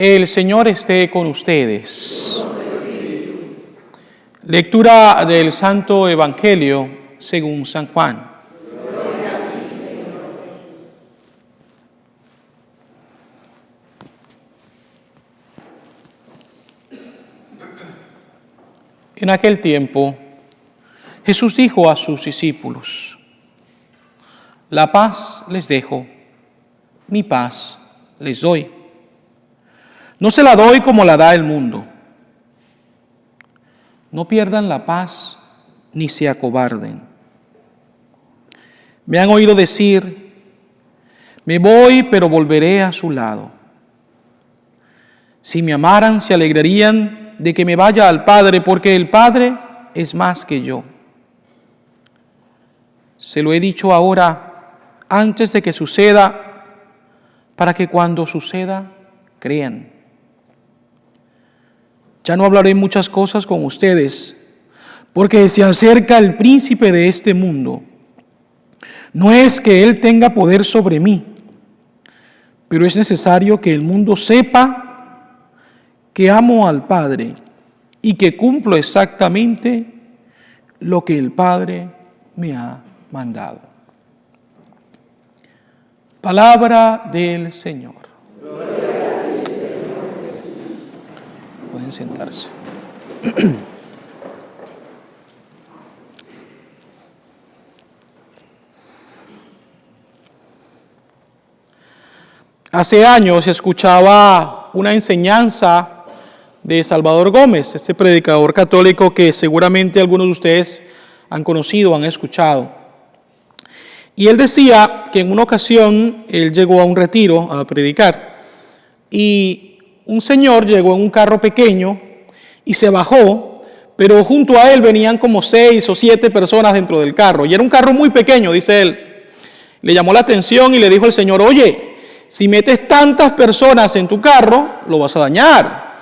El Señor esté con ustedes. Lectura del Santo Evangelio según San Juan. En aquel tiempo, Jesús dijo a sus discípulos: La paz les dejo, mi paz les doy. No se la doy como la da el mundo. No pierdan la paz ni se acobarden. Me han oído decir: me voy, pero volveré a su lado. Si me amaran, se alegrarían de que me vaya al Padre, porque el Padre es más que yo. Se lo he dicho ahora, antes de que suceda, para que cuando suceda, crean. Ya no hablaré muchas cosas con ustedes, porque se acerca el príncipe de este mundo. No es que él tenga poder sobre mí, pero es necesario que el mundo sepa que amo al Padre y que cumplo exactamente lo que el Padre me ha mandado. Palabra del Señor. Pueden sentarse. Hace años escuchaba una enseñanza de Salvador Gómez, este predicador católico que seguramente algunos de ustedes han conocido, han escuchado. Y él decía que en una ocasión él llegó a un retiro a predicar y un señor llegó en un carro pequeño y se bajó, pero junto a él venían como 6 o 7 personas dentro del carro. Y era un carro muy pequeño, dice él. Le llamó la atención y le dijo al señor: oye, si metes tantas personas en tu carro, lo vas a dañar,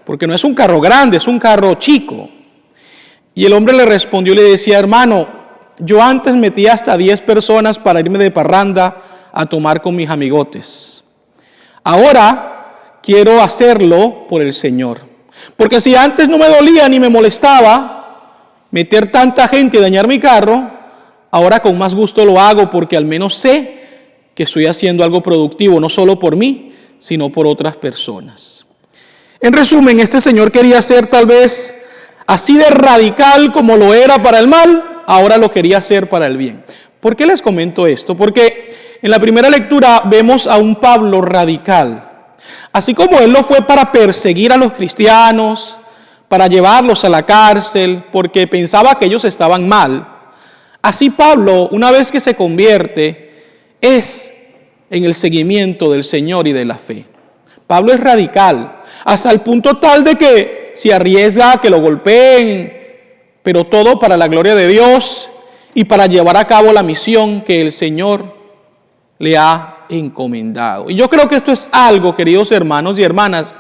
porque no es un carro grande, es un carro chico. Y el hombre le respondió y le decía: hermano, yo antes metía hasta 10 personas para irme de parranda a tomar con mis amigotes. Ahora quiero hacerlo por el Señor. Porque si antes no me dolía ni me molestaba meter tanta gente y dañar mi carro, ahora con más gusto lo hago, porque al menos sé que estoy haciendo algo productivo, no solo por mí, sino por otras personas. En resumen, este señor quería ser tal vez así de radical como lo era para el mal, ahora lo quería hacer para el bien. ¿Por qué les comento esto? Porque en la primera lectura vemos a un Pablo radical. Así como él lo fue para perseguir a los cristianos, para llevarlos a la cárcel, porque pensaba que ellos estaban mal, así Pablo, una vez que se convierte, es en el seguimiento del Señor y de la fe. Pablo es radical, hasta el punto tal de que se arriesga a que lo golpeen, pero todo para la gloria de Dios y para llevar a cabo la misión que el Señor le ha encomendado. Y yo creo que esto es algo, queridos hermanos y hermanas,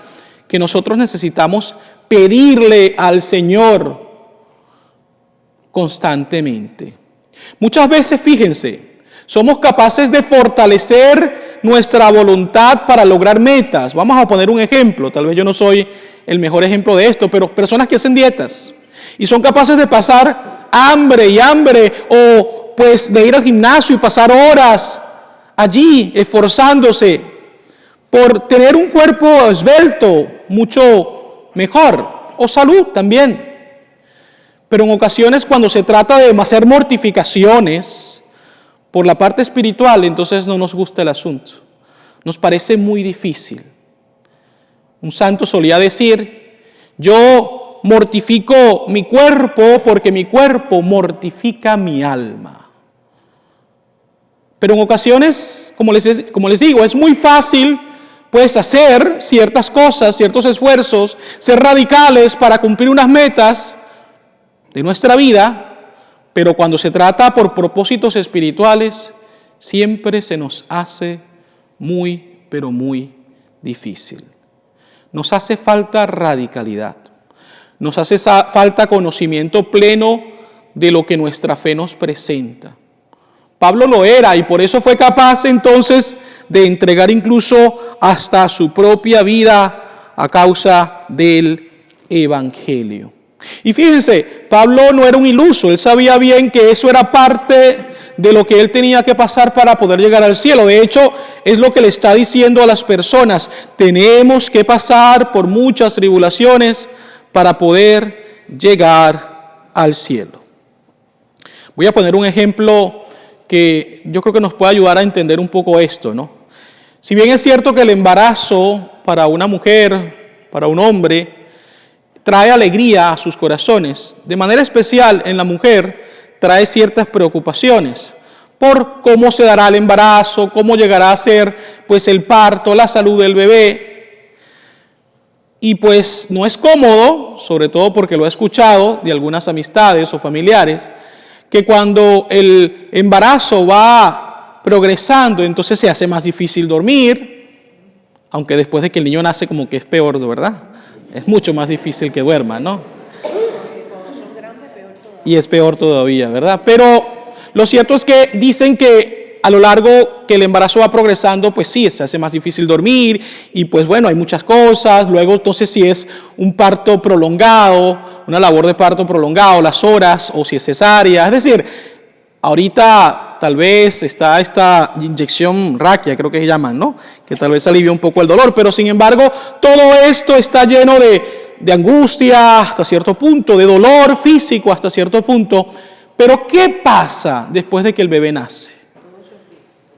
que nosotros necesitamos pedirle al Señor constantemente. Muchas veces, fíjense, somos capaces de fortalecer nuestra voluntad para lograr metas. Vamos a poner un ejemplo, tal vez yo no soy el mejor ejemplo de esto, pero personas que hacen dietas y son capaces de pasar hambre y hambre, o pues de ir al gimnasio y pasar horas allí esforzándose por tener un cuerpo esbelto, mucho mejor, o salud también. Pero en ocasiones, cuando se trata de hacer mortificaciones por la parte espiritual, entonces no nos gusta el asunto. Nos parece muy difícil. Un santo solía decir: yo mortifico mi cuerpo porque mi cuerpo mortifica mi alma. Pero en ocasiones, como les digo, es muy fácil pues hacer ciertas cosas, ciertos esfuerzos, ser radicales para cumplir unas metas de nuestra vida, pero cuando se trata por propósitos espirituales, siempre se nos hace muy, pero muy difícil. Nos hace falta radicalidad, nos hace falta conocimiento pleno de lo que nuestra fe nos presenta. Pablo lo era y por eso fue capaz entonces de entregar incluso hasta su propia vida a causa del Evangelio. Y fíjense, Pablo no era un iluso, él sabía bien que eso era parte de lo que él tenía que pasar para poder llegar al cielo. De hecho, es lo que le está diciendo a las personas: tenemos que pasar por muchas tribulaciones para poder llegar al cielo. Voy a poner un ejemplo que yo creo que nos puede ayudar a entender un poco esto, ¿no? Si bien es cierto que el embarazo para una mujer, para un hombre, trae alegría a sus corazones, de manera especial en la mujer trae ciertas preocupaciones por cómo se dará el embarazo, cómo llegará a ser pues el parto, la salud del bebé. Y pues no es cómodo, sobre todo porque lo he escuchado de algunas amistades o familiares, que cuando el embarazo va progresando, entonces se hace más difícil dormir, aunque después de que el niño nace como que es peor, ¿verdad? Es mucho más difícil que duerma, ¿no? Y es peor todavía, ¿verdad? Pero lo cierto es que dicen que a lo largo que el embarazo va progresando, pues sí, se hace más difícil dormir y pues bueno, hay muchas cosas. Luego entonces si es un parto prolongado, una labor de parto prolongado, las horas, o si es cesárea. Es decir, ahorita tal vez está esta inyección raquia, creo que se llaman, ¿no? Que tal vez alivia un poco el dolor, pero sin embargo todo esto está lleno de angustia hasta cierto punto, de dolor físico hasta cierto punto. Pero ¿qué pasa después de que el bebé nace?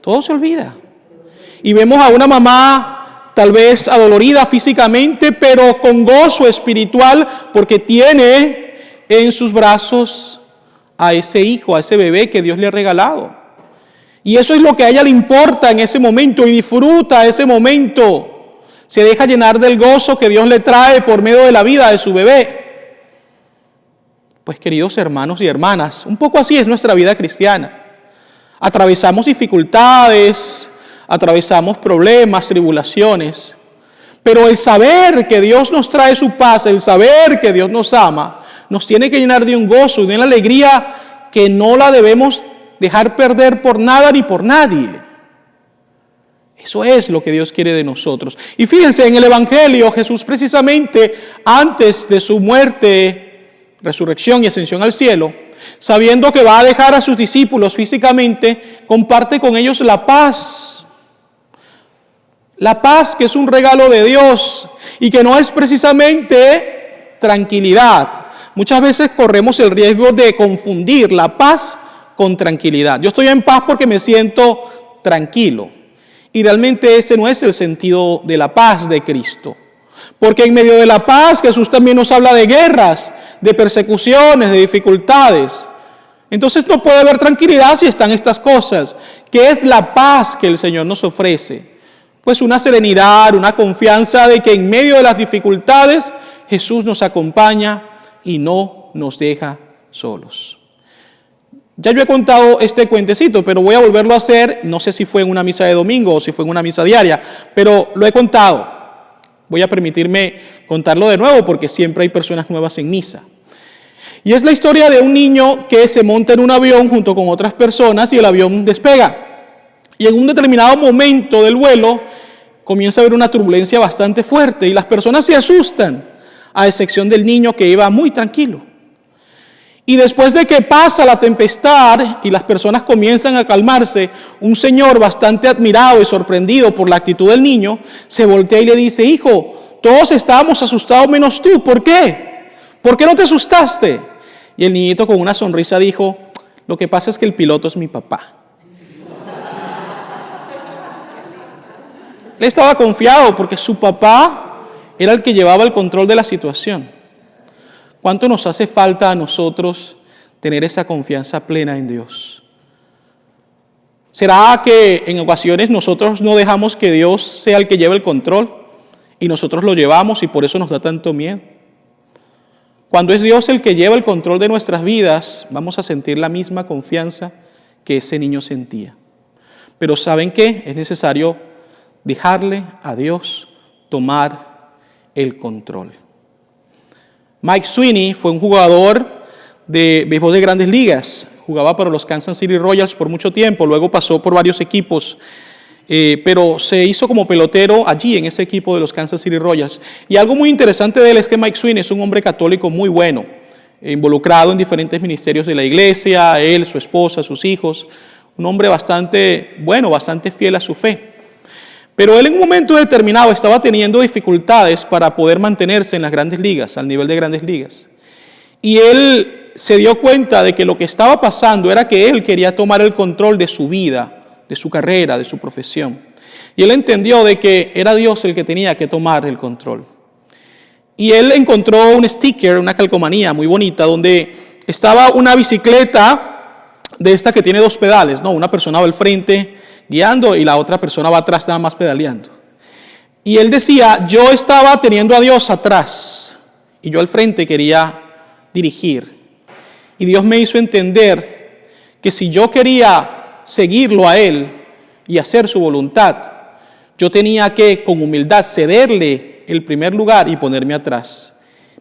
Todo se olvida. Y vemos a una mamá tal vez adolorida físicamente, pero con gozo espiritual, porque tiene en sus brazos a ese hijo, a ese bebé que Dios le ha regalado. Y eso es lo que a ella le importa en ese momento, y disfruta ese momento. Se deja llenar del gozo que Dios le trae por medio de la vida de su bebé. Pues queridos hermanos y hermanas, un poco así es nuestra vida cristiana. Atravesamos dificultades, atravesamos problemas, tribulaciones, pero el saber que Dios nos trae su paz, el saber que Dios nos ama, nos tiene que llenar de un gozo y de una alegría que no la debemos dejar perder por nada ni por nadie. Eso es lo que Dios quiere de nosotros. Y fíjense, en el Evangelio, Jesús precisamente antes de su muerte, resurrección y ascensión al cielo, sabiendo que va a dejar a sus discípulos físicamente, comparte con ellos la paz. La paz que es un regalo de Dios y que no es precisamente tranquilidad. Muchas veces corremos el riesgo de confundir la paz con tranquilidad. Yo estoy en paz porque me siento tranquilo. Y realmente ese no es el sentido de la paz de Cristo. Porque en medio de la paz Jesús también nos habla de guerras, de persecuciones, de dificultades. Entonces no puede haber tranquilidad si están estas cosas. ¿Qué es la paz que el Señor nos ofrece? Pues una serenidad, una confianza de que en medio de las dificultades Jesús nos acompaña y no nos deja solos. Ya yo he contado este cuentecito, pero voy a volverlo a hacer. No sé si fue en una misa de domingo o si fue en una misa diaria, pero lo he contado. Voy a permitirme contarlo de nuevo porque siempre hay personas nuevas en misa. Y es la historia de un niño que se monta en un avión junto con otras personas y el avión despega. Y en un determinado momento del vuelo comienza a haber una turbulencia bastante fuerte y las personas se asustan, a excepción del niño que iba muy tranquilo. Y después de que pasa la tempestad y las personas comienzan a calmarse, un señor bastante admirado y sorprendido por la actitud del niño, se voltea y le dice: hijo, todos estábamos asustados menos tú, ¿por qué? ¿Por qué no te asustaste? Y el niñito con una sonrisa dijo: lo que pasa es que el piloto es mi papá. Él estaba confiado porque su papá era el que llevaba el control de la situación. ¿Cuánto nos hace falta a nosotros tener esa confianza plena en Dios? ¿Será que en ocasiones nosotros no dejamos que Dios sea el que lleve el control y nosotros lo llevamos y por eso nos da tanto miedo? Cuando es Dios el que lleva el control de nuestras vidas, vamos a sentir la misma confianza que ese niño sentía. Pero ¿saben qué? Es necesario dejarle a Dios tomar el control. Mike Sweeney fue un jugador de béisbol de Grandes Ligas. Jugaba para los Kansas City Royals por mucho tiempo, luego pasó por varios equipos pero se hizo como pelotero allí en ese equipo de los Kansas City Royals. Y algo muy interesante de él es que Mike Sweeney es un hombre católico muy bueno, involucrado en diferentes ministerios de la iglesia, él, su esposa, sus hijos, un hombre bastante bueno, bastante fiel a su fe. Pero él en un momento determinado estaba teniendo dificultades para poder mantenerse en las grandes ligas, al nivel de grandes ligas. Y él se dio cuenta de que lo que estaba pasando era que él quería tomar el control de su vida, de su carrera, de su profesión. Y él entendió de que era Dios el que tenía que tomar el control. Y él encontró un sticker, una calcomanía muy bonita, donde estaba una bicicleta de esta que tiene 2 pedales, ¿no? Una persona va al frente guiando y la otra persona va atrás nada más pedaleando. Y él decía, yo estaba teniendo a Dios atrás y yo al frente quería dirigir. Y Dios me hizo entender que si yo quería seguirlo a Él y hacer su voluntad, yo tenía que con humildad cederle el primer lugar y ponerme atrás.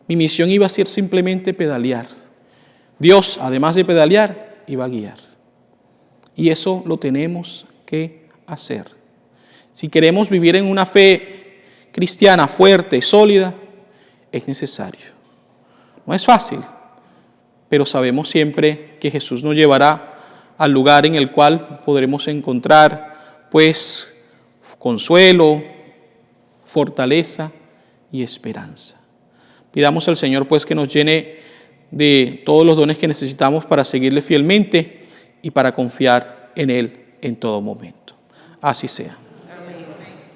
Mi misión iba a ser simplemente pedalear. Dios, además de pedalear, iba a guiar. Y eso lo tenemos que hacer. Si queremos vivir en una fe cristiana fuerte, sólida, es necesario. No es fácil, pero sabemos siempre que Jesús nos llevará al lugar en el cual podremos encontrar, pues, consuelo, fortaleza y esperanza. Pidamos al Señor, pues, que nos llene de todos los dones que necesitamos para seguirle fielmente y para confiar en Él en todo momento. Así sea.